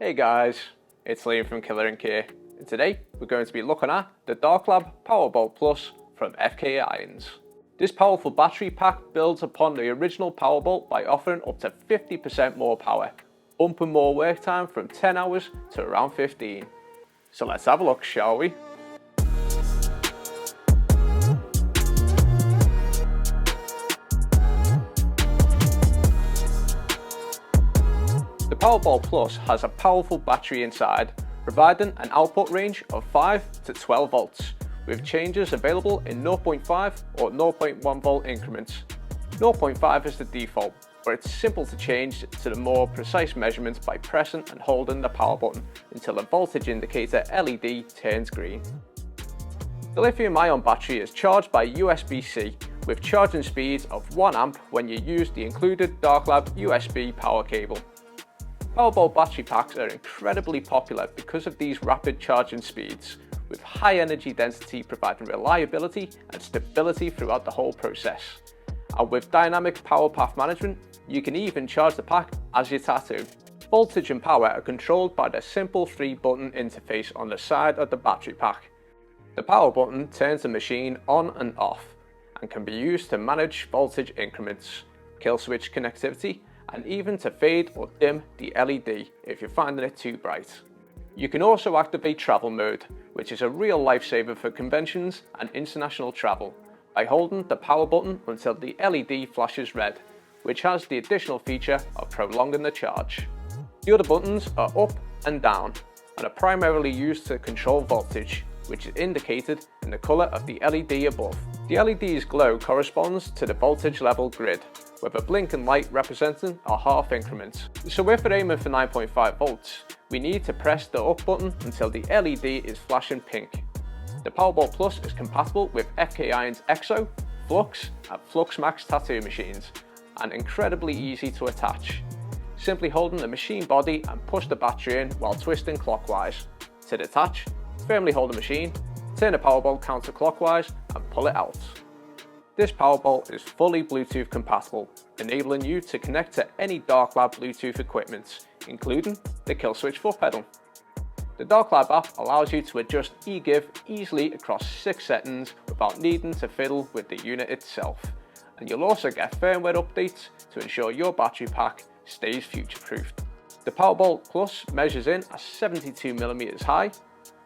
Hey guys, it's Liam from Killer Ink here, and today we're going to be looking at the Darklab Powerbolt Plus from FK Irons. This powerful battery pack builds upon the original Powerbolt by offering up to 50% more power, bumping more work time from 10 hours to around 15. So let's have a look, shall we? The Powerbolt Plus has a powerful battery inside, providing an output range of 5 to 12 volts, with changes available in 0.5 or 0.1 volt increments. 0.5 is the default, but it's simple to change to the more precise measurements by pressing and holding the power button until the voltage indicator LED turns green. The lithium-ion battery is charged by USB-C with charging speeds of 1 amp when you use the included Darklab USB power cable. Powerbolt battery packs are incredibly popular because of these rapid charging speeds, with high energy density providing reliability and stability throughout the whole process. And with dynamic power path management, you can even charge the pack as you tattoo. Voltage and power are controlled by the simple 3-button interface on the side of the battery pack. The power button turns the machine on and off, and can be used to manage voltage increments, kill switch connectivity, and even to fade or dim the LED if you're finding it too bright. You can also activate travel mode, which is a real lifesaver for conventions and international travel, by holding the power button until the LED flashes red, which has the additional feature of prolonging the charge. The other buttons are up and down, and are primarily used to control voltage, which is indicated in the colour of the LED above. The LED's glow corresponds to the voltage level grid, with a blinking light representing our half increments. So if we're aiming for 9.5 volts, we need to press the up button until the LED is flashing pink. The Powerbolt Plus is compatible with FK Irons EXO, Flux and FluxMax tattoo machines, and incredibly easy to attach. Simply holding the machine body and push the battery in while twisting clockwise. To detach, firmly hold the machine, turn the Powerbolt counterclockwise and pull it out. This Powerbolt is fully Bluetooth compatible, enabling you to connect to any Darklab Bluetooth equipment, including the kill switch foot pedal. The Darklab app allows you to adjust eGive easily across 6 settings without needing to fiddle with the unit itself, and you'll also get firmware updates to ensure your battery pack stays future-proofed. The Powerbolt Plus measures in at 72mm high,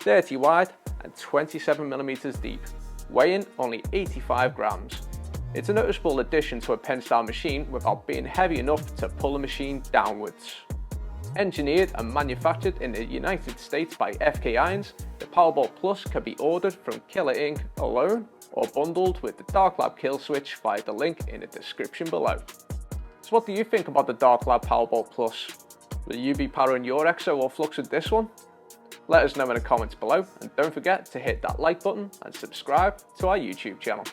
30 wide and 27mm deep, weighing only 85 grams. It's a noticeable addition to a pen-style machine without being heavy enough to pull the machine downwards. Engineered and manufactured in the United States by FK Irons, the Powerbolt Plus can be ordered from Killer Ink alone or bundled with the Darklab kill switch via the link in the description below. So what do you think about the Darklab Powerbolt Plus? Will you be powering your EXO or Flux with this one? Let us know in the comments below, and don't forget to hit that like button and subscribe to our YouTube channel.